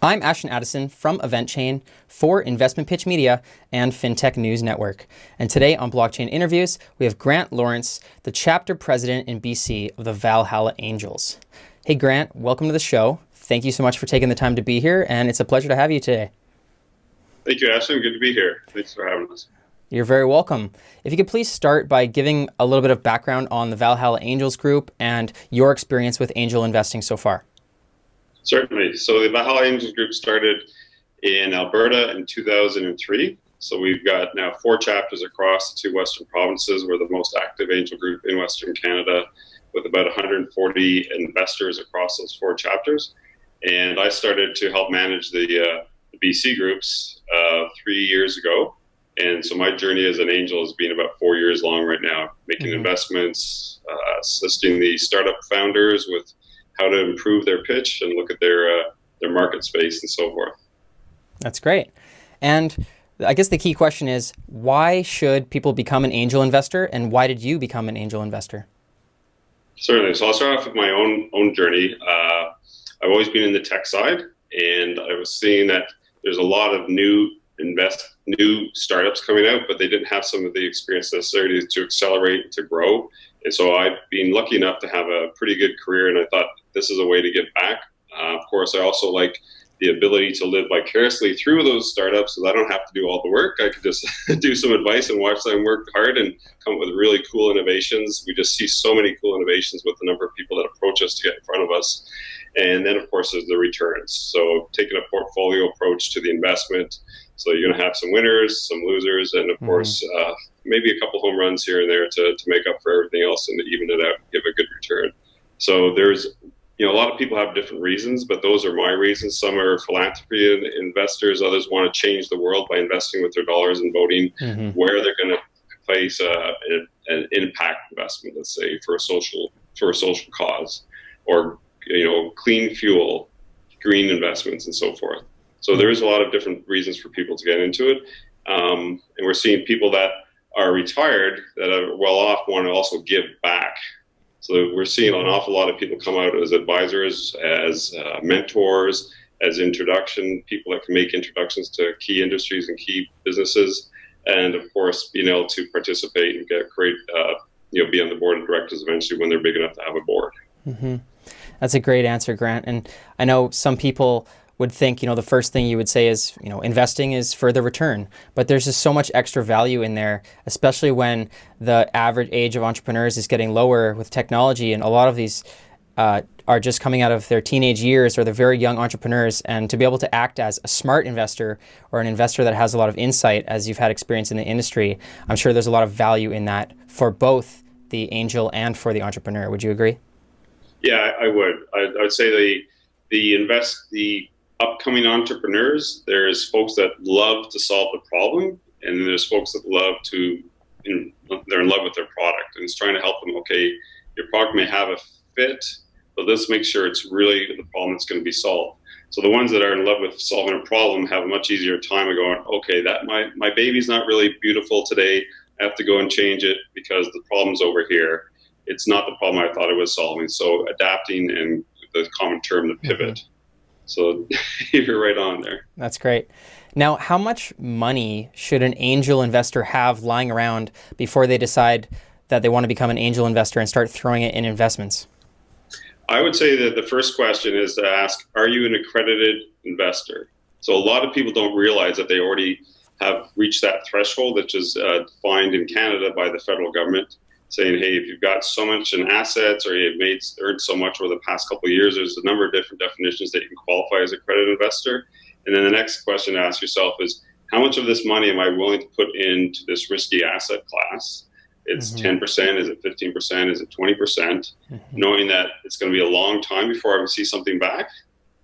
I'm Ashton Addison from EventChain for Investment Pitch Media and FinTech News Network. And today on Blockchain Interviews, we have Grant Lawrence, the chapter president in BC of the Valhalla Angels. Hey Grant, welcome to the show. Thank you so much for taking the time to be here, and it's a pleasure to have you today. Thank you, Ashton. Good to be here. Thanks for having us. You're very welcome. If you could please start by giving a little bit of background on the Valhalla Angels group and your experience with angel investing so far. Certainly. So the Valhalla Angels group started in Alberta in 2003. So we've got now 4 chapters across the 2 Western provinces. We're the most active angel group in Western Canada with about 140 investors across those 4 chapters. And I started to help manage the BC groups 3 years ago. And so my journey as an angel has been about 4 years long right now, making investments, assisting the startup founders with how to improve their pitch and look at their market space and so forth. That's great. And I guess the key question is, why should people become an angel investor, and why did you become an angel investor? Certainly. So I'll start off with my own journey. I've always been in the tech side, and I was seeing that there's a lot of new startups coming out, but they didn't have some of the experience necessary to accelerate, to grow. And so I've been lucky enough to have a pretty good career, and I thought this is a way to give back. Of course, I also like the ability to live vicariously through those startups, so I don't have to do all the work. I could just do some advice and watch them work hard and come up with really cool innovations. We just see so many cool innovations with the number of people that approach us to get in front of us. And then, of course, there's the returns. So taking a portfolio approach to the investment. So you're going to have some winners, some losers, and of course, maybe a couple home runs here and there to make up for everything else and to even it out and give a good return. So there's, a lot of people have different reasons, but those are my reasons. Some are philanthropy investors. Others want to change the world by investing with their dollars and voting where they're going to place an impact investment, let's say, for a social cause, or clean fuel, green investments, and so forth. So there's a lot of different reasons for people to get into it. And we're seeing people that are retired that are well off want to also give back. So we're seeing an awful lot of people come out as advisors, as mentors, as people that can make introductions to key industries and key businesses. And of course, being able to participate and be on the board of directors eventually when they're big enough to have a board. Mm-hmm. That's a great answer, Grant. And I know some people would think, the first thing you would say is, investing is for the return. But there's just so much extra value in there, especially when the average age of entrepreneurs is getting lower with technology. And a lot of these are just coming out of their teenage years, or they're very young entrepreneurs. And to be able to act as a smart investor, or an investor that has a lot of insight, as you've had experience in the industry, I'm sure there's a lot of value in that for both the angel and for the entrepreneur. Would you agree? Yeah, I would. I would say the upcoming entrepreneurs, there's folks that love to solve the problem, and then there's folks that they're in love with their product and it's trying to help them. Okay, your product may have a fit, but let's make sure it's really the problem that's going to be solved. So the ones that are in love with solving a problem have a much easier time of going, okay, that my baby's not really beautiful today. I have to go and change it because the problem's over here. It's not the problem I thought it was solving. So adapting, and the common term, the pivot. So you're right on there. That's great. Now, how much money should an angel investor have lying around before they decide that they want to become an angel investor and start throwing it in investments? I would say that the first question is to ask, are you an accredited investor? So a lot of people don't realize that they already have reached that threshold, which is defined in Canada by the federal government, saying, hey, if you've got so much in assets, or you've earned so much over the past couple of years, there's a number of different definitions that you can qualify as a accredited investor. And then the next question to ask yourself is, how much of this money am I willing to put into this risky asset class? It's 10%, is it 15%, is it 20%? Knowing that it's going to be a long time before I see something back,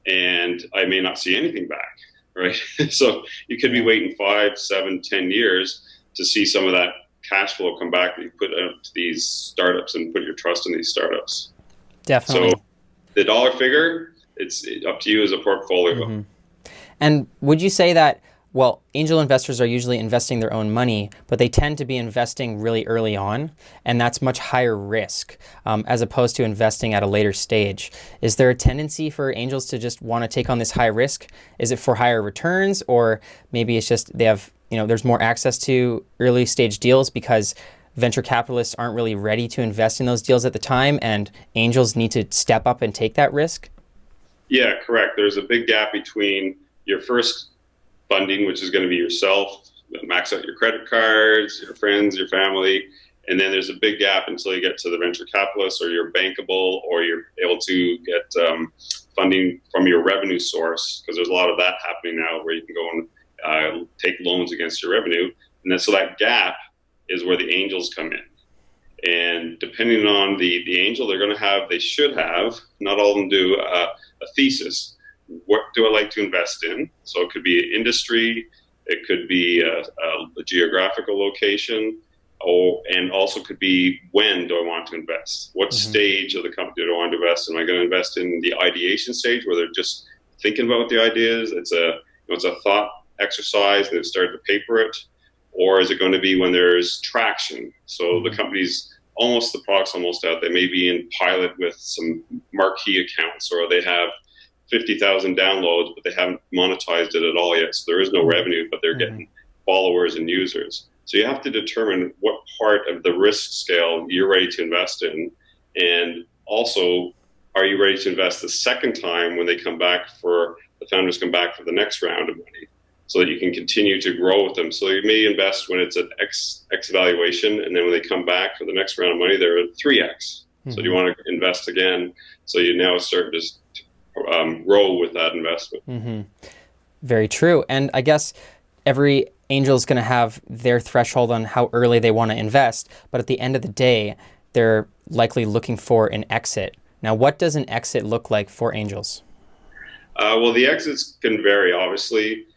and I may not see anything back, right? So you could be waiting 5, 7, 10 years to see some of that cash flow come back that you put into these startups and put your trust in these startups. Definitely. So the dollar figure, it's up to you as a portfolio. And would you say that Well, angel investors are usually investing their own money, but they tend to be investing really early on, and that's much higher risk as opposed to investing at a later stage. Is there a tendency for angels to just want to take on this high risk? Is it for higher returns, or maybe it's just they have, there's more access to early stage deals because venture capitalists aren't really ready to invest in those deals at the time, and angels need to step up and take that risk? Yeah, correct. There's a big gap between your first funding, which is going to be yourself, max out your credit cards, your friends, your family, and then there's a big gap until you get to the venture capitalists, or you're bankable, or you're able to get funding from your revenue source, because there's a lot of that happening now where you can go and take loans against your revenue. And then so that gap is where the angels come in. And depending on the angel, they should have, not all of them do, a thesis. What do I like to invest in? So it could be an industry, it could be a geographical location, and also could be, when do I want to invest? What stage of the company do I want to invest in? Am I going to invest in the ideation stage where they're just thinking about the ideas? It's a thought exercise, they've started to paper it. Or is it going to be when there's traction? So the product's almost out. They may be in pilot with some marquee accounts, or they have 50,000 downloads, but they haven't monetized it at all yet. So there is no revenue, but they're getting followers and users. So you have to determine what part of the risk scale you're ready to invest in. And also, are you ready to invest the second time when the founders come back for the next round of money, so that you can continue to grow with them. So you may invest when it's at X valuation, and then when they come back for the next round of money, they're at 3X. So do you want to invest again? So you now start to grow with that investment. Very true. And I guess every angel is going to have their threshold on how early they want to invest, but at the end of the day, they're likely looking for an exit. Now, what does an exit look like for angels? Well, the exits can vary, obviously.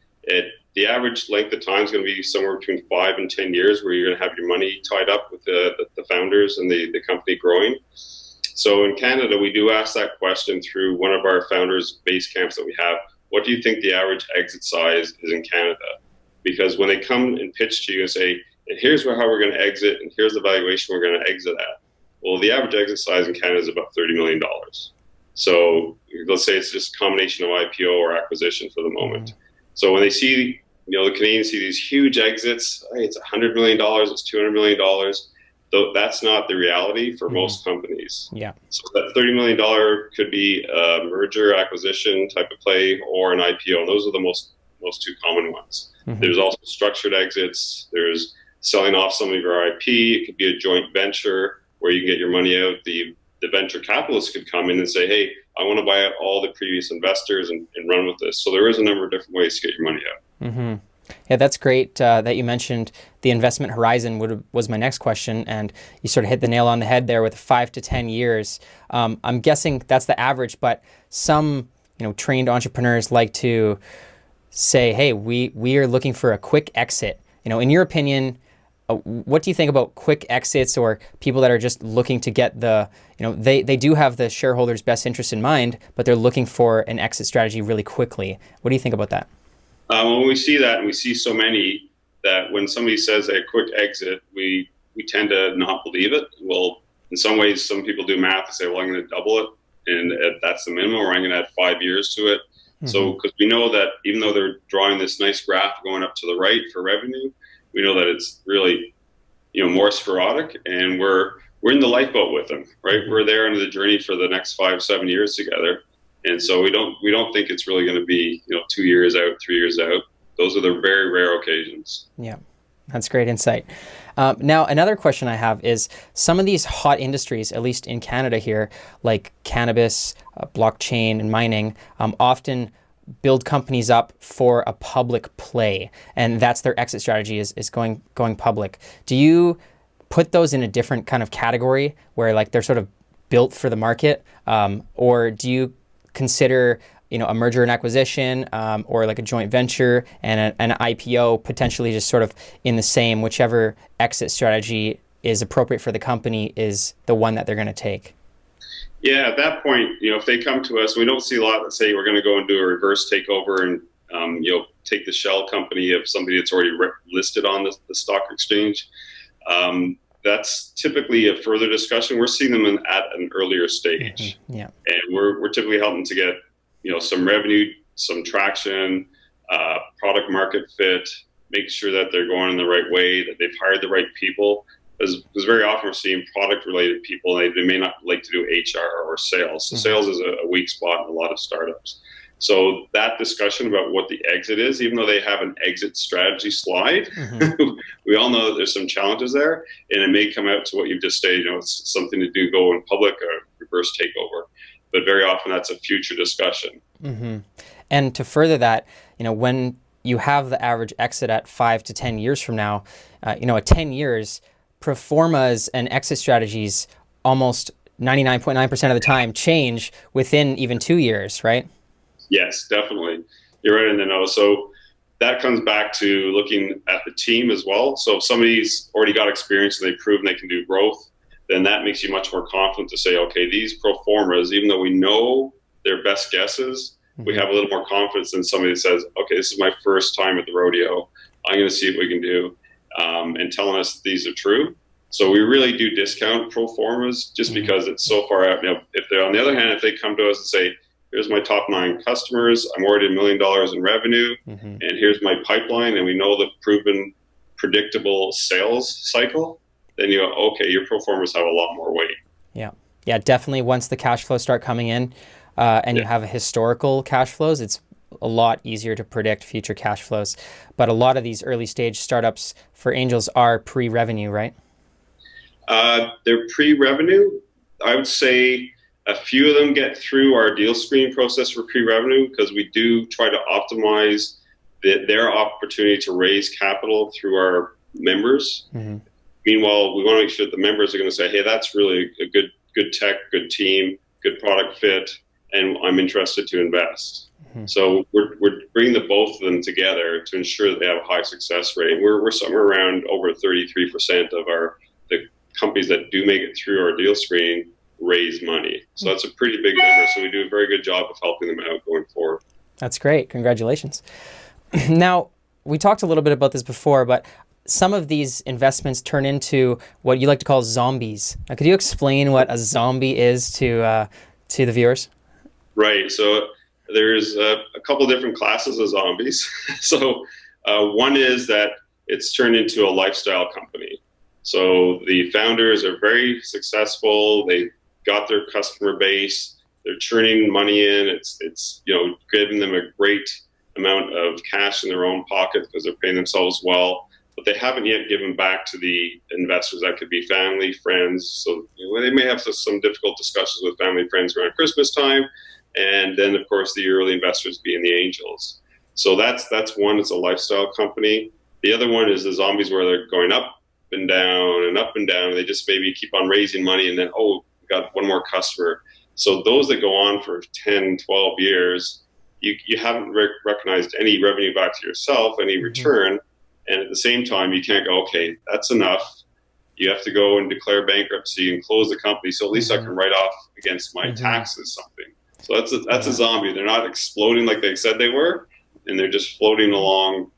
The average length of time is going to be somewhere between 5 and 10 years, where you're going to have your money tied up with the founders and the company growing. So in Canada, we do ask that question through one of our founders' base camps that we have. What do you think the average exit size is in Canada? Because when they come and pitch to you and say, and here's how we're going to exit, and here's the valuation we're going to exit at. Well, the average exit size in Canada is about $30 million. So let's say it's just a combination of IPO or acquisition for the moment. So when they see, the Canadians see these huge exits, hey, it's $100 million, it's $200 million. Though that's not the reality for most companies. Yeah. So that $30 million could be a merger acquisition type of play, or an IPO. And those are the most two common ones. There's also structured exits. There's selling off some of your IP. It could be a joint venture where you can get your money out. The venture capitalists could come in and say, hey, I want to buy out all the previous investors and run with this. So there is a number of different ways to get your money out. Yeah, that's great that you mentioned the investment horizon was my next question, and you sort of hit the nail on the head there with 5 to 10 years. I'm guessing that's the average, but some trained entrepreneurs like to say, hey, we are looking for a quick exit. In your opinion, what do you think about quick exits, or people that are just looking to get they do have the shareholders' best interest in mind, but they're looking for an exit strategy really quickly? What do you think about that? When we see that, and we see so many, that when somebody says a quick exit, we tend to not believe it. Well, in some ways, some people do math and say, well, I'm going to double it, and that's the minimum, or I'm going to add 5 years to it. So, because we know that even though they're drawing this nice graph going up to the right for revenue, we know that it's really, more sporadic, and we're in the lifeboat with them, right? We're there on the journey for the next 5, 7 years together. And so we don't think it's really going to be 2 years out, 3 years out. Those are the very rare occasions. Yeah, that's great insight. Now, another question I have is some of these hot industries, at least in Canada here, like cannabis, blockchain, and mining, often build companies up for a public play, and that's their exit strategy is going public. Do you put those in a different kind of category where like they're sort of built for the market, or do you consider a merger and acquisition, or like a joint venture and an IPO potentially just sort of in the same, whichever exit strategy is appropriate for the company is the one that they're going to take? Yeah, at that point, if they come to us, we don't see a lot that say we're going to go and do a reverse takeover and Take the shell company of somebody that's already listed on the stock exchange. That's typically a further discussion. We're seeing them at an earlier stage, Yeah. and we're typically helping to get some revenue, some traction, product market fit, make sure that they're going in the right way, that they've hired the right people. Because very often we're seeing product related people, they may not like to do HR or sales. So sales is a weak spot in a lot of startups. So that discussion about what the exit is, even though they have an exit strategy slide, we all know that there's some challenges there, and it may come out to what you've just stated. It's something to do go in public or reverse takeover, but very often that's a future discussion. And to further that, when you have the average exit at 5 to 10 years from now, at 10 years, pro formas and exit strategies almost 99.9% of the time change within even 2 years, right? Yes, definitely. You're right in the know. So that comes back to looking at the team as well. So if somebody's already got experience and they've proven they can do growth, then that makes you much more confident to say, okay, these pro formas, even though we know their best guesses, we have a little more confidence than somebody that says, okay, this is my first time at the rodeo. I'm going to see what we can do, and telling us these are true. So we really do discount pro formas just because it's so far out. Now, if they're on the other hand, if they come to us and say, here's my top 9 customers, I'm already $1 million in revenue, and here's my pipeline, and we know the proven predictable sales cycle, then you go, okay, your pro formas have a lot more weight. Yeah, definitely. Once the cash flows start coming in, and you have historical cash flows, it's a lot easier to predict future cash flows. But a lot of these early stage startups for angels are pre-revenue, right? They're pre-revenue. I would say a few of them get through our deal screening process for pre-revenue because we do try to optimize their opportunity to raise capital through our members. Meanwhile, we want to make sure that the members are going to say, hey, that's really a good tech, good team, good product fit, and I'm interested to invest. So we're bringing both of them together to ensure that they have a high success rate. We're somewhere around over 33% of the companies that do make it through our deal screening raise money. So that's a pretty big number. So we do a very good job of helping them out going forward. That's great. Congratulations. Now, we talked a little bit about this before, but some of these investments turn into what you like to call zombies. Now, could you explain what a zombie is to the viewers? Right. So there's a couple different classes of zombies. So one is that it's turned into a lifestyle company. So the founders are very successful. They got their customer base. They're churning money in. It's giving them a great amount of cash in their own pocket because they're paying themselves well. But they haven't yet given back to the investors. That could be family, friends. So they may have some difficult discussions with family and friends around Christmas time. And then, of course, the early investors being the angels. So that's one. It's a lifestyle company. The other one is the zombies where they're going up and down and up and down. They just maybe keep on raising money and then, we got one more customer. So those that go on for 10, 12 years, you haven't recognized any revenue back to yourself, any return. And at the same time, you can't go, okay, that's enough. You have to go and declare bankruptcy and close the company. So at least I can write off against my taxes something. So that's a zombie. They're not exploding like they said they were, and they're just floating along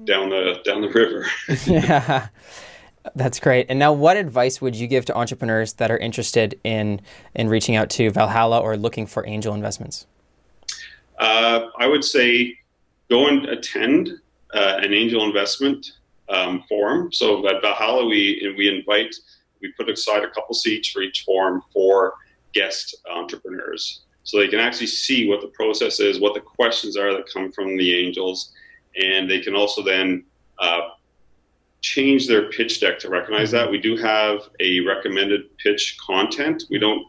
down the river. Yeah, that's great. And now, what advice would you give to entrepreneurs that are interested in reaching out to Valhalla or looking for angel investments? I would say go and attend an angel investment forum. So at Valhalla, we put aside a couple seats for each forum for guest entrepreneurs. So they can actually see what the process is, what the questions are that come from the angels, and they can also then change their pitch deck to recognize that. We do have a recommended pitch content. We don't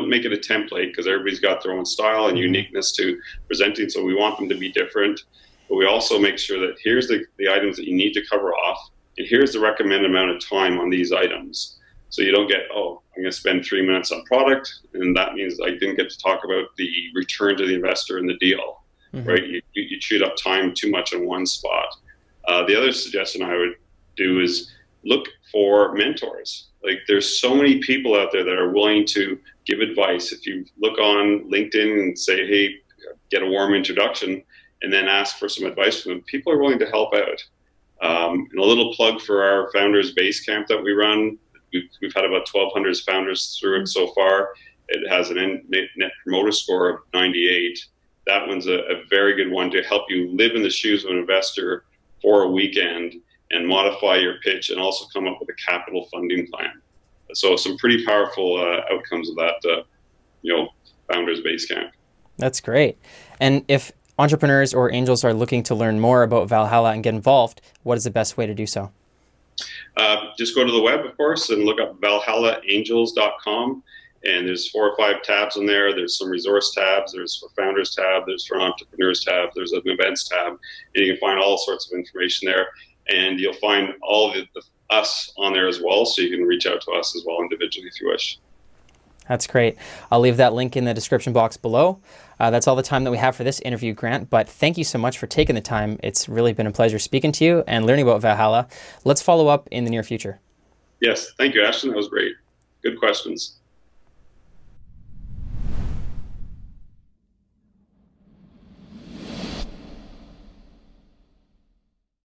make it a template because everybody's got their own style and uniqueness to presenting, so we want them to be different. But we also make sure that here's the items that you need to cover off, and here's the recommended amount of time on these items. So you don't get, I'm going to spend 3 minutes on product, and that means I didn't get to talk about the return to the investor in the deal, right? You chewed up time too much in one spot. The other suggestion I would do is look for mentors. Like there's so many people out there that are willing to give advice. If you look on LinkedIn and say, hey, get a warm introduction, and then ask for some advice from them, people are willing to help out. And a little plug for our Founders Base Camp that we run. We've had about 1,200 founders through it so far. It has a net promoter score of 98. That one's a very good one to help you live in the shoes of an investor for a weekend and modify your pitch and also come up with a capital funding plan. So some pretty powerful outcomes of that, Founders Base Camp. That's great. And if entrepreneurs or angels are looking to learn more about Valhalla and get involved, what is the best way to do so? Just go to the web, of course, and look up valhallaangels.com. And there's 4 or 5 tabs in there. There's some resource tabs. There's for founders tab. There's for entrepreneurs tab. There's an events tab. And you can find all sorts of information there. And you'll find all of us on there as well. So you can reach out to us as well individually if you wish. That's great. I'll leave that link in the description box below. That's all the time that we have for this interview, Grant. But thank you so much for taking the time. It's really been a pleasure speaking to you and learning about Valhalla. Let's follow up in the near future. Yes. Thank you, Ashton. That was great. Good questions.